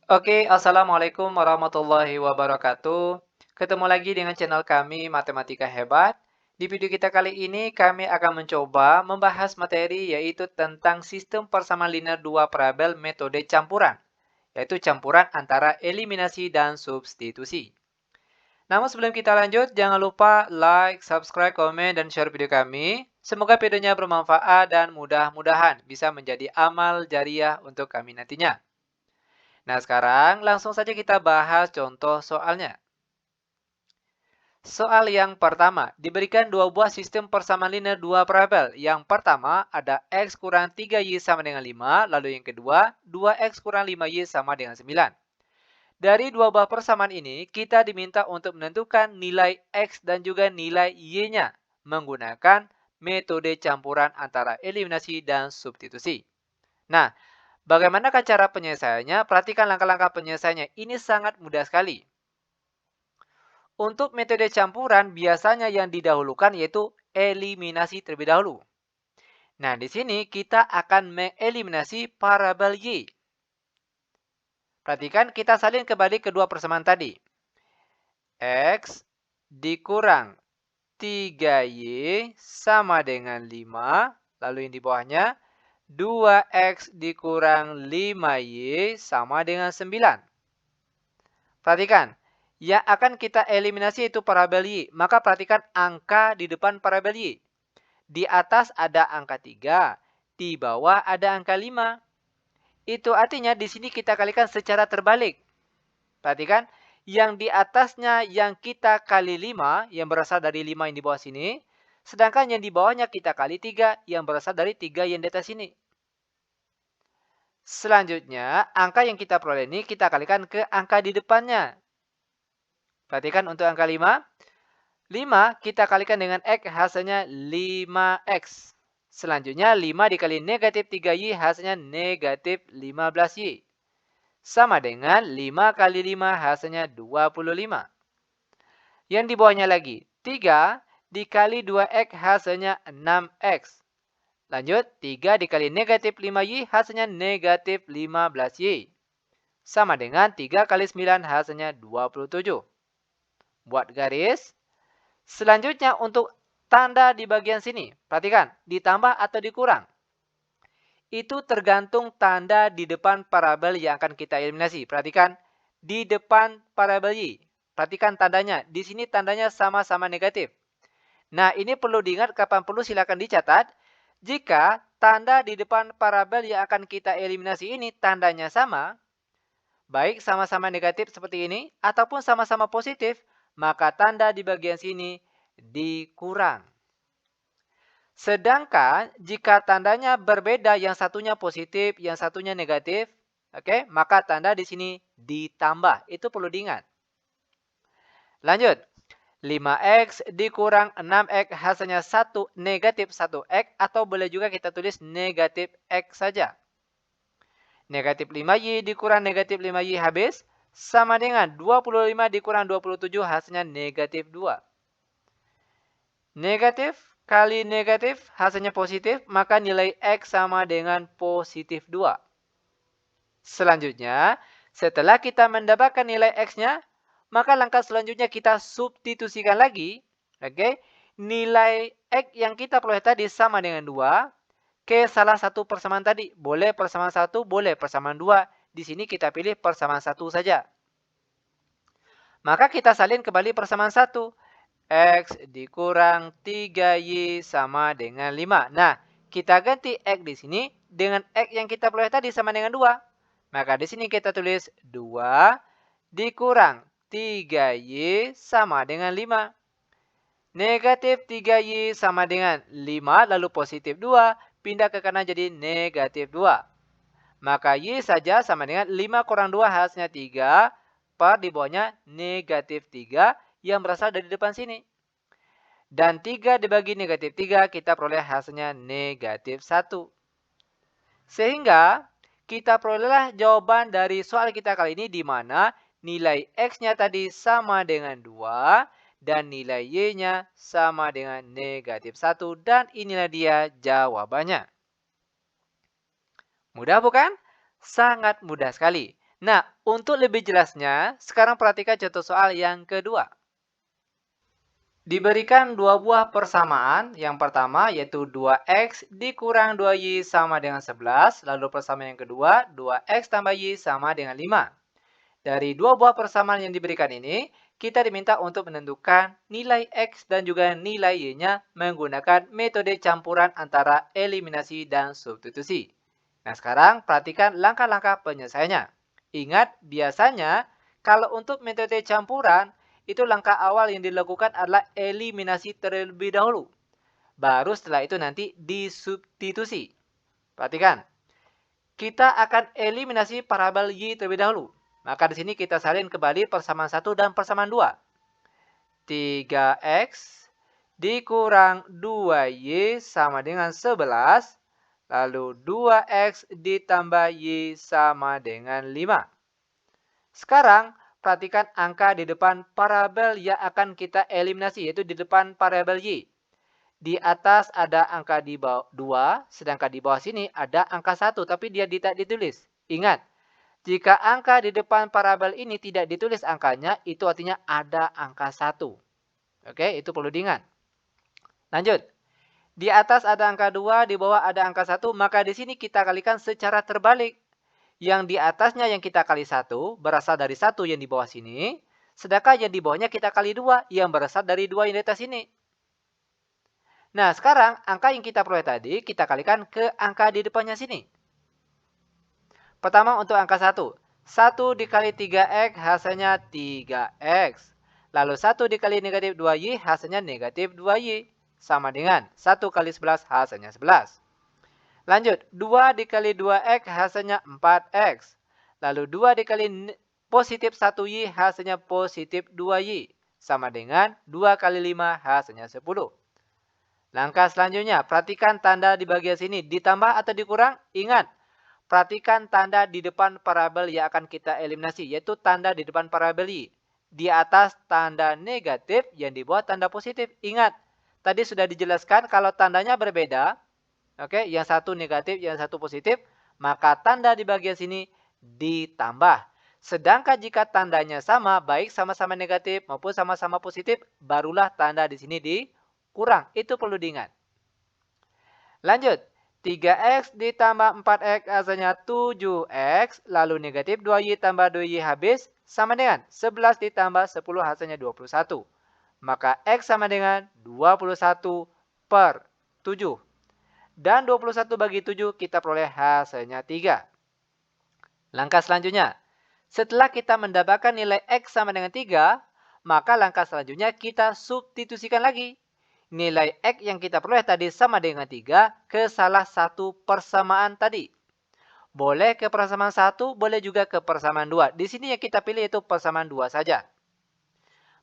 Oke, Assalamualaikum warahmatullahi wabarakatuh. Ketemu lagi dengan channel kami Matematika Hebat. Di video kita kali ini kami akan mencoba membahas materi yaitu tentang sistem persamaan linear dua parabel metode campuran, yaitu campuran antara eliminasi dan substitusi. Namun sebelum kita lanjut, jangan lupa like, subscribe, komen, dan share video kami. Semoga videonya bermanfaat dan mudah-mudahan bisa menjadi amal jariah untuk kami nantinya. Nah, sekarang langsung saja kita bahas contoh soalnya. Soal yang pertama, diberikan dua buah sistem persamaan linear dua parabel. Yang pertama, ada X kurang 3Y sama dengan 5. Lalu yang kedua, 2X kurang 5Y sama dengan 9. Dari dua buah persamaan ini, kita diminta untuk menentukan nilai X dan juga nilai Y-nya menggunakan metode campuran antara eliminasi dan substitusi. Nah, bagaimanakah cara penyelesaiannya? Perhatikan langkah-langkah penyelesaiannya. Ini sangat mudah sekali. Untuk metode campuran, biasanya yang didahulukan yaitu eliminasi terlebih dahulu. Nah, di sini kita akan mengeliminasi parabel Y. Perhatikan, kita salin kembali kedua persamaan tadi. X dikurang 3Y sama dengan 5. Lalu yang di bawahnya, 2X dikurang 5Y sama dengan 9. Perhatikan, yang akan kita eliminasi itu parabel Y. Maka perhatikan angka di depan parabel Y. Di atas ada angka 3, di bawah ada angka 5. Itu artinya di sini kita kalikan secara terbalik. Perhatikan, yang di atasnya yang kita kali 5, yang berasal dari 5 yang di bawah sini. Sedangkan yang di bawahnya kita kali 3, yang berasal dari 3 yang di atas sini. Selanjutnya, angka yang kita peroleh ini kita kalikan ke angka di depannya. Perhatikan untuk angka 5. 5 kita kalikan dengan X hasilnya 5X. Selanjutnya 5 dikali negatif 3Y hasilnya negatif 15Y. Sama dengan 5 kali 5 hasilnya 25. Yang di bawahnya lagi 3 dikali 2X hasilnya 6X. Lanjut 3 dikali negatif 5Y hasilnya negatif 15Y. Sama dengan 3 kali 9 hasilnya 27. Buat garis. Selanjutnya untuk tanda di bagian sini. Perhatikan, ditambah atau dikurang. Itu tergantung tanda di depan parabel yang akan kita eliminasi. Perhatikan, di depan parabel Y. Perhatikan tandanya. Di sini tandanya sama-sama negatif. Nah, ini perlu diingat, kapan perlu silakan dicatat. Jika tanda di depan parabel yang akan kita eliminasi ini tandanya sama, baik sama-sama negatif seperti ini, ataupun sama-sama positif, maka tanda di bagian sini dikurang. Sedangkan jika tandanya berbeda, yang satunya positif, yang satunya negatif, oke, maka tanda di sini ditambah. Itu perlu diingat. Lanjut. 5X dikurang 6X hasilnya 1 negatif 1X, atau boleh juga kita tulis negatif X saja. Negatif 5Y dikurang negatif 5Y habis. Sama dengan 25 dikurang 27 hasilnya negatif 2. Negatif kali negatif hasilnya positif, maka nilai X sama dengan positif 2. Selanjutnya, setelah kita mendapatkan nilai X-nya, maka langkah selanjutnya kita substitusikan lagi. Oke, nilai X yang kita peroleh tadi sama dengan 2 ke salah satu persamaan tadi. Boleh persamaan 1, boleh persamaan 2. Di sini kita pilih persamaan 1 saja. Maka kita salin kembali persamaan 1. X dikurang 3Y sama dengan 5. Nah, kita ganti X di sini dengan X yang kita peroleh tadi sama dengan 2. Maka di sini kita tulis 2 dikurang 3Y sama dengan 5. Negatif 3Y sama dengan 5, lalu positif 2, pindah ke kanan jadi negatif 2. Maka Y saja sama dengan 5 kurang 2 hasilnya 3, per di bawahnya negatif 3 yang berasal dari depan sini. Dan 3 dibagi negatif 3, kita peroleh hasilnya negatif 1. Sehingga kita perolehlah jawaban dari soal kita kali ini, di mana nilai X-nya tadi sama dengan 2 dan nilai Y-nya sama dengan negatif 1. Dan inilah dia jawabannya. Mudah bukan? Sangat mudah sekali. Nah, Untuk lebih jelasnya, sekarang perhatikan contoh soal yang kedua. Diberikan dua buah persamaan. Yang pertama yaitu 2x dikurang 2y sama dengan 11. Lalu persamaan yang kedua, 2x tambah y sama dengan 5. Dari dua buah persamaan yang diberikan ini, kita diminta untuk menentukan nilai x dan juga nilai y-nya menggunakan metode campuran antara eliminasi dan substitusi. Nah, sekarang perhatikan langkah-langkah penyelesaiannya. Ingat, biasanya kalau untuk metode campuran, itu langkah awal yang dilakukan adalah eliminasi terlebih dahulu. Baru setelah itu nanti disubstitusi. Perhatikan, kita akan eliminasi parabel y terlebih dahulu. Maka di sini kita salin kembali persamaan 1 dan persamaan 2. 3x dikurang 2y sama dengan 11. Lalu 2x ditambah y sama dengan 5. Sekarang, perhatikan angka di depan parabel yang akan kita eliminasi, yaitu di depan parabel y. Di atas ada angka di bawah 2, sedangkan di bawah sini ada angka 1, tapi dia tidak ditulis. Ingat, jika angka di depan parabel ini tidak ditulis angkanya, itu artinya ada angka 1. Oke, itu perlu diingat. Lanjut. Di atas ada angka 2, di bawah ada angka 1, maka di sini kita kalikan secara terbalik. Yang di atasnya yang kita kali 1, berasal dari 1 yang di bawah sini. Sedangkan yang di bawahnya kita kali 2, yang berasal dari 2 yang di atas sini. Nah, sekarang angka yang kita peroleh tadi, kita kalikan ke angka di depannya sini. Pertama untuk angka 1. 1 dikali 3x hasilnya 3x. Lalu 1 dikali negatif 2y hasilnya negatif 2y. Sama dengan 1 kali 11 hasilnya 11. Lanjut, 2 dikali 2x hasilnya 4x. Lalu 2 dikali positif 1y hasilnya positif 2y. Sama dengan 2 kali 5 hasilnya 10. Langkah selanjutnya, perhatikan tanda di bagian sini. Ditambah atau dikurang? Ingat, perhatikan tanda di depan parabel yang akan kita eliminasi, yaitu tanda di depan parabel y. Di atas tanda negatif, yang di bawah tanda positif. Ingat, tadi sudah dijelaskan kalau tandanya berbeda, oke, yang satu negatif, yang satu positif, maka tanda di bagian sini ditambah. Sedangkan jika tandanya sama, baik sama-sama negatif maupun sama-sama positif, barulah tanda di sini dikurang. Itu perlu diingat. Lanjut. 3x ditambah 4x hasilnya 7x, lalu negatif 2y tambah 2y habis, sama dengan 11 ditambah 10 hasilnya 21. Maka x sama dengan 21 per 7. Dan 21 bagi 7 kita peroleh hasilnya 3. Langkah selanjutnya, setelah kita mendapatkan nilai x sama dengan 3, maka langkah selanjutnya kita substitusikan lagi. Nilai x yang kita peroleh tadi sama dengan 3 ke salah satu persamaan tadi. Boleh ke persamaan 1, boleh juga ke persamaan 2. Di sini yang kita pilih itu persamaan 2 saja.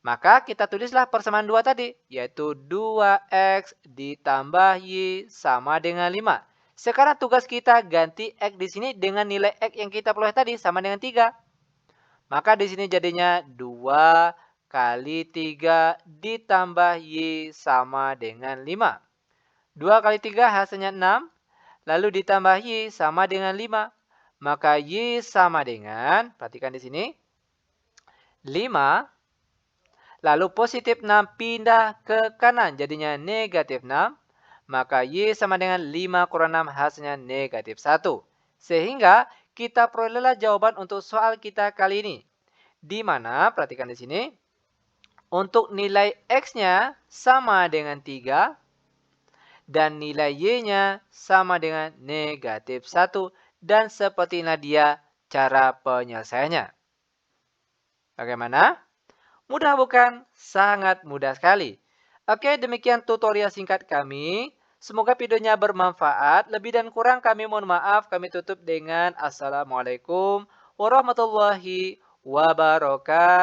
Maka kita tulislah persamaan 2 tadi, yaitu 2x ditambah y sama dengan 5. Sekarang tugas kita ganti x di sini dengan nilai x yang kita peroleh tadi sama dengan 3. Maka di sini jadinya 2 kali 3 ditambah y sama dengan 5. 2 kali 3 hasilnya 6. Lalu ditambah y sama dengan 5. Maka y sama dengan, perhatikan di sini, 5. Lalu positif 6 pindah ke kanan. Jadinya negatif 6. Maka y sama dengan 5 kurang 6 hasilnya negatif 1. Sehingga kita perolehlah jawaban untuk soal kita kali ini. Di mana, perhatikan di sini, untuk nilai x-nya sama dengan 3 dan nilai y-nya sama dengan negatif 1. Dan seperti inilah dia cara penyelesaiannya. Bagaimana? Mudah bukan? Sangat mudah sekali. Oke, demikian tutorial singkat kami. Semoga videonya bermanfaat. Lebih dan kurang kami mohon maaf. Kami tutup dengan Assalamualaikum warahmatullahi wabarakatuh.